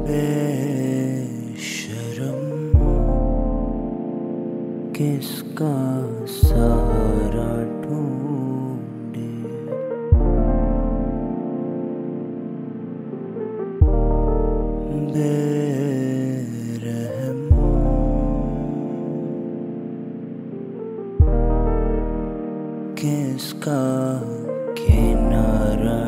बेशरम किसका सहारा ढूंढे, बेरहम किसका किनारा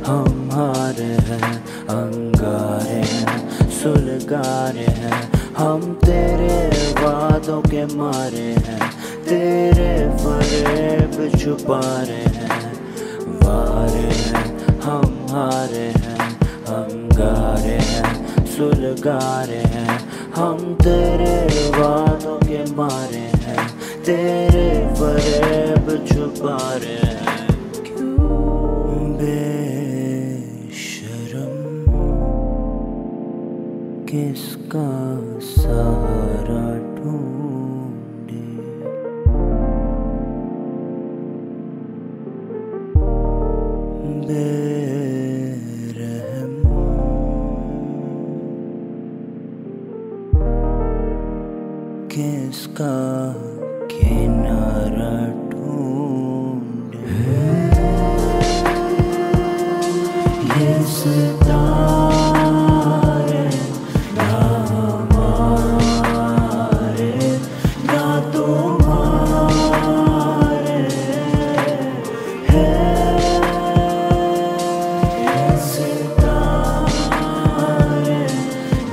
हमारे हैं अंगारे हैं सुलगारे हैं, हम तेरे वादों के मारे हैं, तेरे फरेब छुपा रहे हैं। वारे हैं हमारे हैं अंगारे हैं सुलगारे हैं, हम तेरे वादों के मारे हैं, तेरे फरेब छुपा रहे हैं। बेशरम किसका सहारा ढूंढे, बेरहम किसका किनारा ढूंढे। ये सितारे ना हमारे ना तुम्हारे हैं, ये सितारे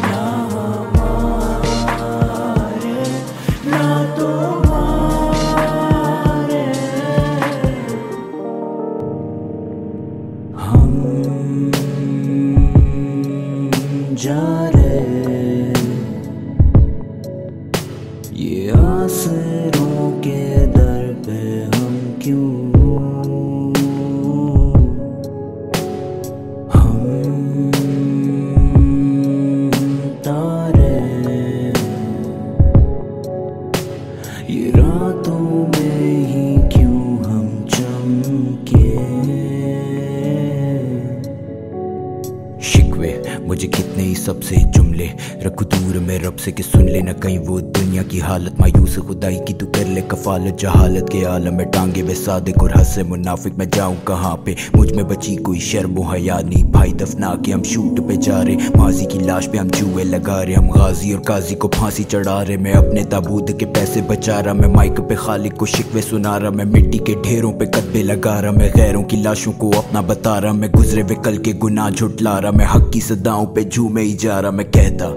ना हमारे ना तुम्हारे। हम जा रहे ये आसरों के दर पे, हम क्यों हम तारे ये रातों में ही क्यों हम चमके। शिकवे मुझे कितने ही सबसे जुमले रखो दूर में रब से कि सुन ले न कहीं वो दुनिया की हालत मायूस खुदाई की, तू कर ले कफालत जहालत के आलम में टांगे वे सादिक और हंसे मुनाफिक। मैं जाऊं कहाँ पे मुझ में बची कोई शर्म हया नहीं, भाई दफना के हम शूट पे जा रहे, माजी की लाश पे हम जुए लगा रहे, हम गाजी और काजी को फांसी चढ़ा रहे। मैं अपने ताबूत के पैसे बचा रहा, मैं माइक पे खालिक को शिकवे सुना रहा, मैं मिट्टी के ढेरों पे कदबे लगा रहा, मैं गैरों की लाशों को अपना बता रहा, मैं गुजरे हुए कल के गुनाह झुटला रहा, मैं हक की सदाओं पे झूमे ही जा रहा। मैं कहता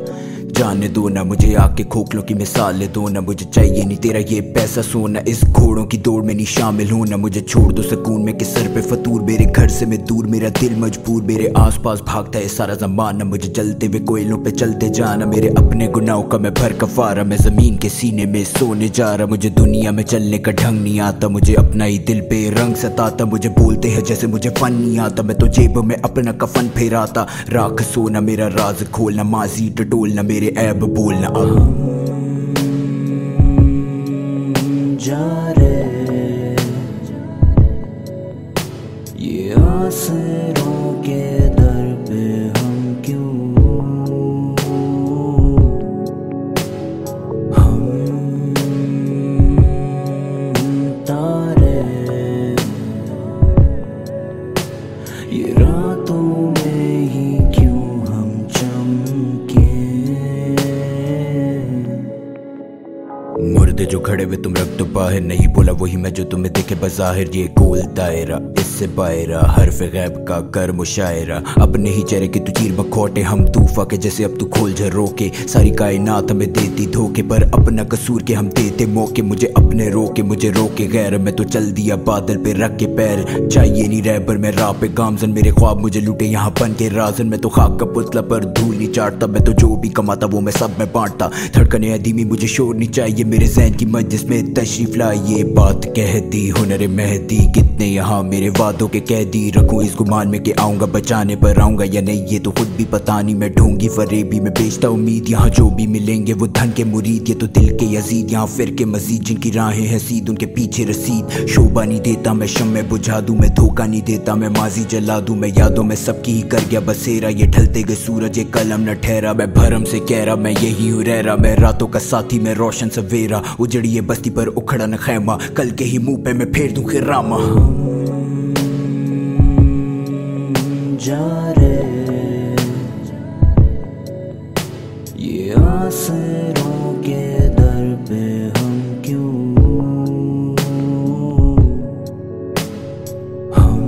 जाने दो ना मुझे आके खोखलों की मिसालें दो ना, मुझे चाहिए नहीं तेरा ये पैसा सोना, इस घोड़ों की दौड़ में नहीं शामिल होना, मुझे छोड़ दो सुकून में कि सर पे फतूर, मेरे घर से मैं दूर मेरा दिल मजबूर, मेरे आसपास भागता है सारा ज़माना, मुझे जलते हुए कोयलों पे चलते जाना, मेरे अपने गुनाहों का मैं भर कफारा, मैं ज़मीन के सीने में सोने जा रहा, मुझे दुनिया में चलने का ढंग नहीं आता, मुझे अपना ही दिल पे रंग सताता, मुझे बोलते हैं जैसे मुझे फन नहीं आता, मैं तो जेब में अपना कफन फेराता, राख सोना मेरा राज खोलना, माजी टटोलना मेरे ऐब बोलना। जा रहे ये आसरों के दर पे, हम क्यों हम तारे ये रातों में ही क्यों हम चमके। मुर्दे जो खड़े हुए तुम रख दो बाहर, नहीं बोला वही मैं जो तुम्हें दिखे बज़ाहिर, ये गोल दायरा इससे बायरा हरफ गैब का कर मुशायरा, अपने ही चेहरे के तू चीर बखौटे, हम तूफा के जैसे अब तू खोल झरोके, सारी कायनात हमें देती धोखे पर अपना कसूर के हम देते मौके, मुझे अपने रोके मुझे रोके गैर, मैं तो चल दिया बादल पे रख के पैर, चाहिए नहीं रहबर मैं राह पे गामजन, मेरे ख्वाब मुझे लूटे यहाँ बन के राजन, मैं तो खाक का पुतला पर धूल नहीं चाटता, मैं तो जो भी कमाता वो मैं सब में बांटता, धड़कने अधीमी मुझे शोर नहीं चाहिए, मेरे ज़हन हुसैन की मजलिस में तशरीफ ला, ये बात कह दी हुनर मेहदी। कितने यहाँ मेरे वादों के कैदी, रखूं इस गुमान में कि आऊंगा बचाने पर आऊंगा या नहीं ये तो खुद भी पता नहीं। मैं ढूंढी फरेबी में बेचता उम्मीद, यहाँ जो भी मिलेंगे वो धन के मुरीद, ये तो दिल के यजीद। यहाँ फिर के मजीद जिनकी राहें हैं सीध, उनके पीछे रसीद। शोभा नहीं देता मैं शम्मे बुझा दूं, मैं धोखा नहीं देता मैं माजी जला दूं। मैं यादों में सबकी ही कर गया बसेरा, ये ढलते गए सूरज ये कलम न ठहरा। मैं भरम से कह रहा मैं यही हूँ रह रहा, मैं रातों का साथी मैं रोशन सवेरा। उजड़ी ये बस्ती पर उखड़ा न खैमा, कल के ही मुंह पे मैं फेर दूं खिरामा। जा रे ये आसरों के दर पे हम क्यों, हम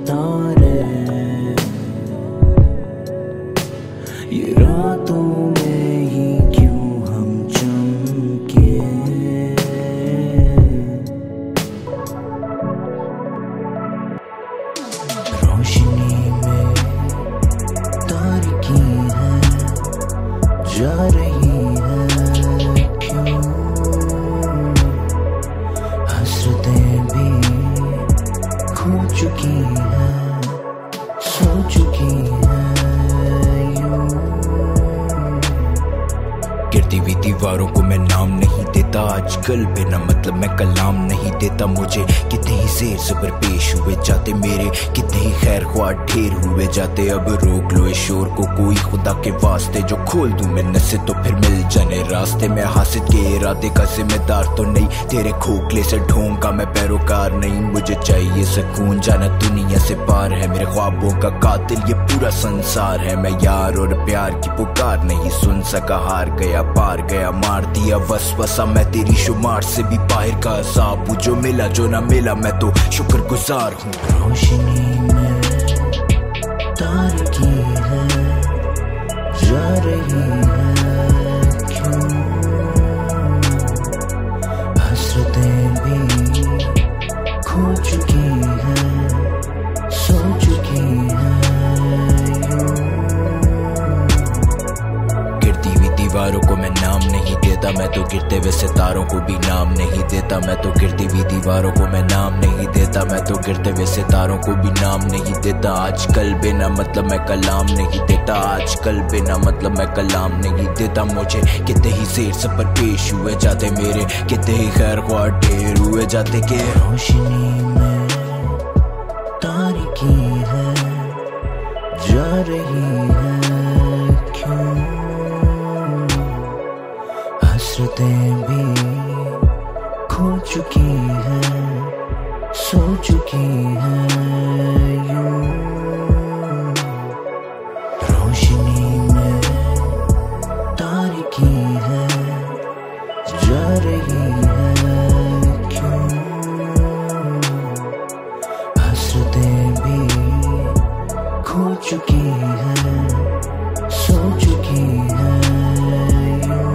तारे ये रातों में ही क्यों हम चमके। रोशनी में तारीकी है, जा रही है क्यों, हसरतें भी खो चुकी है, सो चुकी है यूं। गिरती हुई दीवारों को मैं नाम नहीं देता आजकल, बिना मतलब मैं कलाम नहीं देता। मुझे कितने ही शेर सब्र पेश हुए जाते मेरे, कितने ही खैर ख्वाह ढेर हुए जाते। अब रोक लो इस शोर को कोई खुदा के वास्ते, जो खोल दूं मैं नसे तो फिर मिल जाने रास्ते। मैं हासिल के इरादे का जिम्मेदार तो नहीं, तेरे खोखले से ढोंग का मैं पैरोकार नहीं। मुझे चाहिए सुकून, जाना दुनिया से पार है, मेरे ख्वाबों का कातिल ये पूरा संसार है। मैं यार और प्यार की पुकार नहीं सुन सका, हार गया पार गया मार दिया वसवसा। मैं तेरी शुमार से भी बाहर का अज़ाब हूँ, जो मिला जो ना मिला मैं तो शुक्रगुजार हूँ। रोशनी में तारीकी है, जा रही है क्यों, हसरतें भी खो चुकी है, सो चुकी है यूं। गिरती हुई दीवारों को मैं नाम नहीं देता, मैं तो गिरते हुए सितारों को भी नाम नहीं देता। मैं तो गिरती हुई दीवारों को मैं नाम नहीं देता, मैं तो गिरते हुए सितारों को भी नाम नहीं देता। आजकल बिना मतलब मैं कलाम नहीं देता, आजकल बिना मतलब मैं कलाम नहीं देता। मुझे कितने ही शेर सब्र पेश हुए जाते मेरे, कितने ही खैर ख्वाह ढेर हुए जाते के। रोशनी में तारीकी है, जा रही है क्यों, हसरतें भी खो चुकी है, सो चुकी है यूं। रोशनी में तारीकी है, जा रही है क्यों, हसरतें भी खो चुकी है, सो चुकी है यूं।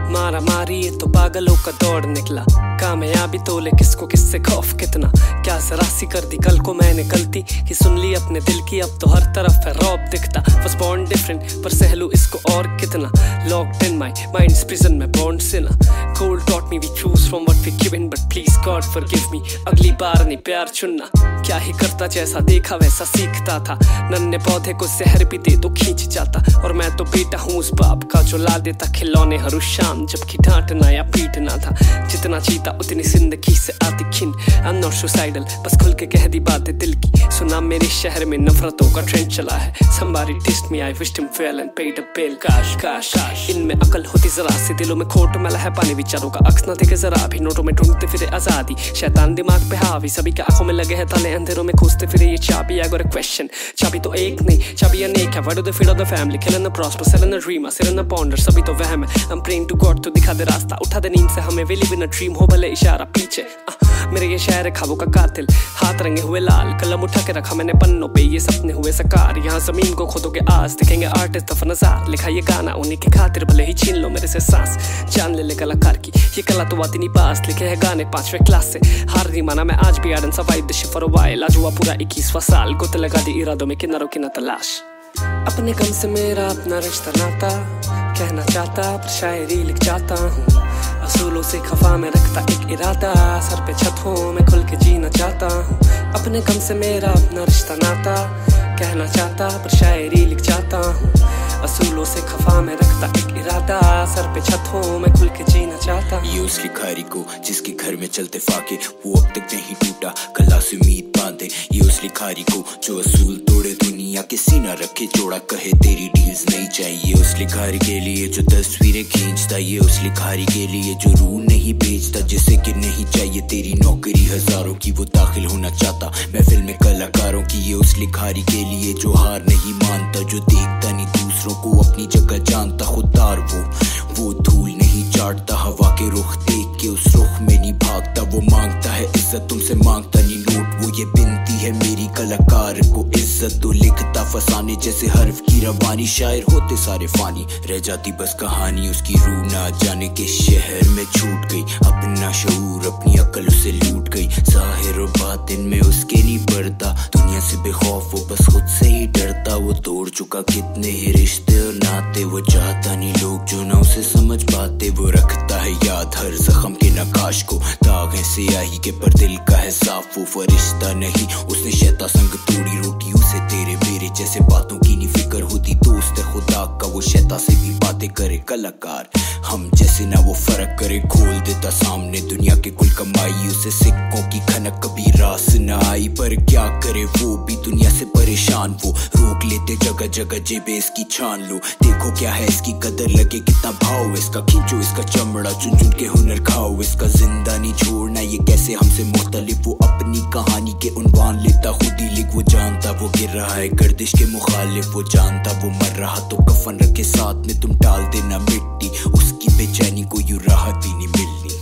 मारा मारी ये तो पागलों का दौड़ निकला, कामयाबी तोले किसको किससे खौफ कितना। क्या सरासी कर दी कल को मैंने गलती कि सुन ली अपने दिल की, अब तो हर तरफ है रौब दिखता। Was born different पर सहलू इसको और कितना, locked in my mind's prison में born sinner। Cold taught me we choose from what we given but please God forgive me, अगली बार नहीं प्यार चुनना। क्या ही करता, जैसा देखा वैसा सीखता था। नन्हे पौधे को जहर भी दे तो खींच जाता, और मैं तो बेटा हूँ उस बाप का जो ला देता खिलौने हर शाम, जबकि डांटना या पीटना था। जितना जीता उतनी जिंदगी से आती खिन। आई एम नॉट सुसाइडल, बस खुल के कह दी बातें दिल की। सुना मेरे शहर में नफरतों का ट्रेंड चला है। Somebody dissed me, I wished him well and paid a bill। काश काश काश इनमें अकल होती जरा सी, दिलों में खोट मैला है पानी विचारों का, अक्स न देखे जरा भी, नोटों में ढूंढते फिरे आजादी, शैतान दिमाग पे हावी, सभी के आंखों में लगे हैं ताले, अंधेरों में खोजते फिरे ये चाबी। I got a question, चाबी तो एक नहीं, चाबी अनेक है। Why do they feed of the family, killing the prosper, selling the dreamer, selling the ponder, सभी तो वहम है। I'm praying to God तो दिखा दे रास्ता, उठा दे नींद से हमें, we live in a dream, हो भले इशारा पीछे। मेरे ये शहर है ख्वाबों का कातिल, हाथ रंगे हुए लाल, कलम उठा के रखा मैंने पन्नों पे, ये सपने हुए साकार। यहाँ जमीन को खोदोगे आज, दिखेंगे आर्टिस्ट दफा नजार, लिखा ये गाना उन्हीं के खातिर, भले ही छीन लो मेरे से सांस। जान ले कलाकार की ये कला तो आती नहीं पास, लिखे है गाने 5वें क्लास से, हार नहीं माना मैं आज भी। I didn't survive this shit for a while, आज हुआ पूरा 21वां साल, गुत लगा दी इरादों में किनारों की न तलाश। अपने गम से मेरा अपना रिश्ता नाता, कहना चाहता पर शायरी लिख जाता हूँ। असूलों से खफा में रखता एक इरादा, सर पे छत हो मैं खुल के जीना चाहता हूँ। अपने गम से मेरा अपना रिश्ता नाता, कहना चाहता पर शायरी लिख जाता हूँ। असूलों से खफा में रखता एक इरादा, सर पे छत हो मैं खुल के जीना चाहता हूँ। ये उस लिखारी को जिसके घर में चलते फाके, वो अब तक नहीं टूटा कला से उम्मीद बांधे। ये उस लिखारी को जो असूल तोड़े, दुनिया के सीना रखे जोड़ा, कहे तेरी डील्स नहीं चाहिए। उस लिखारी के लिए जो तस्वीरें खींचता, ये उस लिखारी के लिए जो रूह नहीं बेचता, जिसे कि नहीं चाहिए तेरी नौकरी हजारों की, वो दाखिल होना चाहता महफिल में कलाकारों की। ये उस लिखारी के लिए जो हार नहीं मानता, जो देखता नहीं दूसरों को अपनी जगह जानता, खुददार वो धूल नहीं चाटता, हवा के रुख देख के उस रुख में नहीं भागता। वो मांगता है इज्जत तुमसे, मांगता नहीं नोट, वो ये बिनती है मेरी कलाकार को इज्जत तो लिखता फसाने जैसे हर्फ की रवानी। शायर होते सारे फानी, रह जाती बस कहानी उसकी, रूह ना जाने के शहर में छूट गई, अपना शऊर अपनी अकल उसे लूट गई। जाहिर और बातिन में उसके नहीं बढ़ता, दुनिया से बेखौफ वो बस खुद से ही डरता। वो तोड़ चुका कितने ही रिश्ते और नाते, वो चाहता नहीं लोग जो ना उसे समझ पाते। वो रखता है याद हर जख्म के नकाश को, दाग है सियाही के पर दिल का है साफ। वो फरिश्ता नहीं उसने शैतान संग तोड़ी रोटी, उसे तेरे मेरे जैसे बातों की नहीं फिक्र होती। दोस्त है खुदा का वो शैतान से भी बातें करे, कलाकार हम जैसे ना वो फर्क करे। खोल देता सामने दुनिया के कुल कमाई, उसे सिक्कों की खनक कभी रास न आई। पर क्या करे वो भी दुनिया से परेशान, वो रोक लेते जगह जगह जेबे इसकी छान लो। देखो क्या है इसकी कदर, लगे कितना भाव इसका, खींचो इसका चमड़ा चुन चुन के हुनर खाओ इसका। जिंदा नहीं छोड़ना ये कैसे हमसे मुख्तलिफ, वो अपनी कहानी के उन्वान लेता खुद ही लिख। वो जानता वो गिर रहा है गर्दिश के मुखालिफ, वो जानता वो मर रहा तो कफन रखे साथ में तुम डाल देना मिट्टी। उसकी बेचैनी को यूं राहत ही नहीं मिलनी।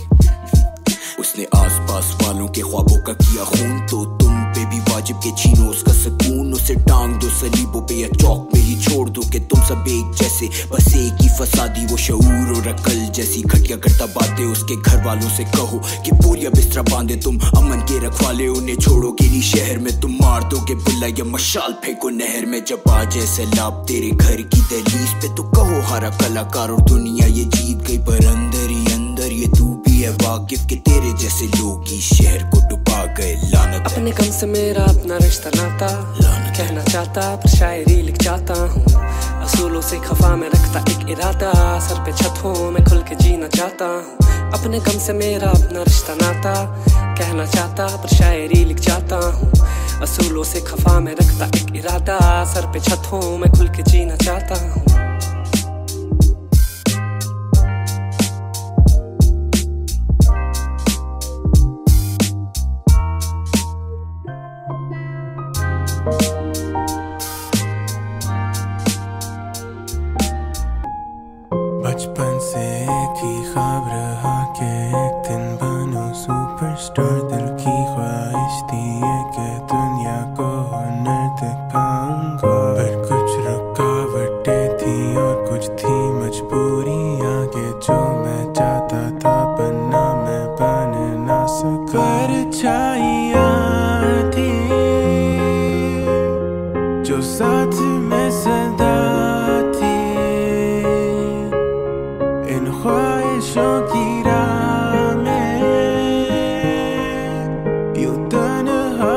उसने आसपास वालों के ख्वाबों का किया खून, तो तुम पे भी वाजिब के छीनो उसका सुकून। उसे टांग दो सलीबों पे या चौक में ही छोड़ दो कि तुम सब एक जैसे, बस एक ही फसादी। वो शऊर और अकल जैसी घटिया करता बातें, उसके घर वालों से कहो कि बोरिया बिस्तरा बांधे। तुम अमन के रखवाले उन्हें छोड़ोगे नहीं शहर में, तुम मार दोगे बुल्ला या मशाल फेंको नहर में। जब आ जाए सैलाब तेरे घर की दहलीज पे, तो कहो हारा कलाकार और दुनिया ये जीत गई। पर अंदर ही अंदर ये तू भी है वाकिफ कि तेरे जैसे लोग ही शहर को डुबा गए। लानत अपने गम से मेरा अपना रिश्ता नाता, कहना चाहता पर शायरी लिख जाता हूँ। असूलों से खफा में रखता एक इरादा, सर पे छत हो मैं खुल के जीना चाहता हूँ। अपने गम से मेरा अपना रिश्ता नाता, कहना चाहता पर शायरी लिख जाता हूँ। असूलों से खफा में रखता एक इरादा, सर पे छत हो मैं खुल के जीना चाहता हूँ। बचपन से एक ही ख्वाब रहा कि एक दिन बनूं सुपरस्टार। दिल की ख्वाहिश थी ये कि दुनिया को हुनर दिखाऊंगा, पर कुछ रुकावटें थी और कुछ थी मजबूरियां कि जो मैं चाहता था बनना मैं बन ना सका। परछाइयां थी जो साथ में सदा ख्वाहिशों की राह में यूं तन्हा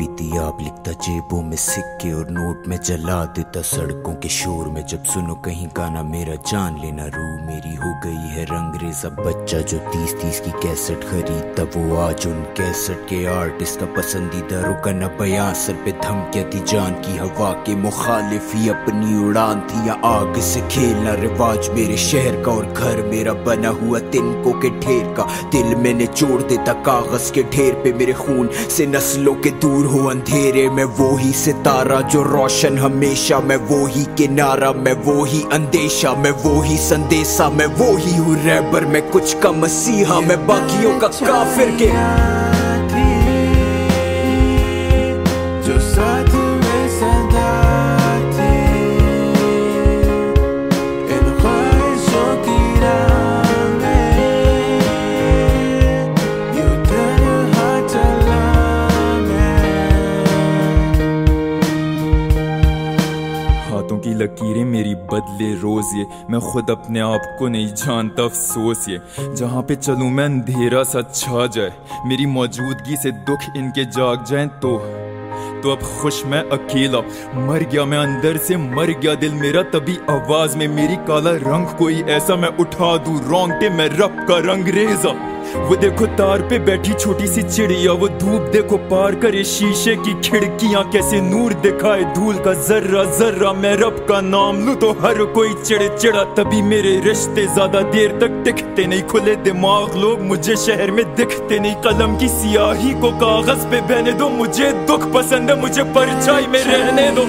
बीती आप लिखता जेबों में सिक्के और नोट में जला देता सड़कों के शोर में। जब सुनो कहीं गाना मेरा जान लेना, रूह मेरी हो गई है रंगरेजा बच्चा जो 30-30 की कैसेट खरीदता, वो आज उन कैसेट के आर्टिस्ट का पसंदीदा रुकना बयां। सर पे धमकियां थी जान की हवा के मुखालिफ ही अपनी उड़ान थी, या आग से खेलना रिवाज मेरे शहर का और घर मेरा बना हुआ तिनकों के ढेर का। दिल मैंने जोड़ देता कागज के ढेर पे, मेरे खून से नस्लों के दूर हो अंधेरे। मैं वो ही सितारा जो रोशन हमेशा, मैं वो ही किनारा, मैं वो ही अंदेशा, मैं वो ही संदेशा, मैं वो ही हूँ रैबर, मैं कुछ का मसीहा, मैं बाकियों का काफिर के जो साथ में सदा थी। इन ख्वाहिशों की राह में यूं तन्हा चला मैं। हाथों की लकीरें मेरी बदले रोज ये, मैं खुद अपने आप को नहीं जानता अफसोस ये। जहाँ पे चलूं मैं अंधेरा सा छा जाए, मेरी मौजूदगी से दुख इनके जाग जाएं तो अब खुश मैं अकेला। मर गया मैं अंदर से, मर गया दिल मेरा, तभी आवाज में मेरी काला रंग कोई ऐसा मैं उठा दूं रोंगटे में रब का रंग रेजा। वो देखो तार पे बैठी छोटी सी चिड़िया, वो धूप देखो पार करे शीशे की खिड़कियां, कैसे नूर दिखाए धूल का जर्रा जर्रा। मैं रब का नाम लूं तो हर कोई चिड़चिड़ा, तभी मेरे रिश्ते ज्यादा देर तक टिकते नहीं। खुले दिमाग लोग मुझे शहर में दिखते नहीं, कलम की सियाही को कागज पे बहने दो। मुझे दुख पसंद है, मुझे परछाई में रहने दो।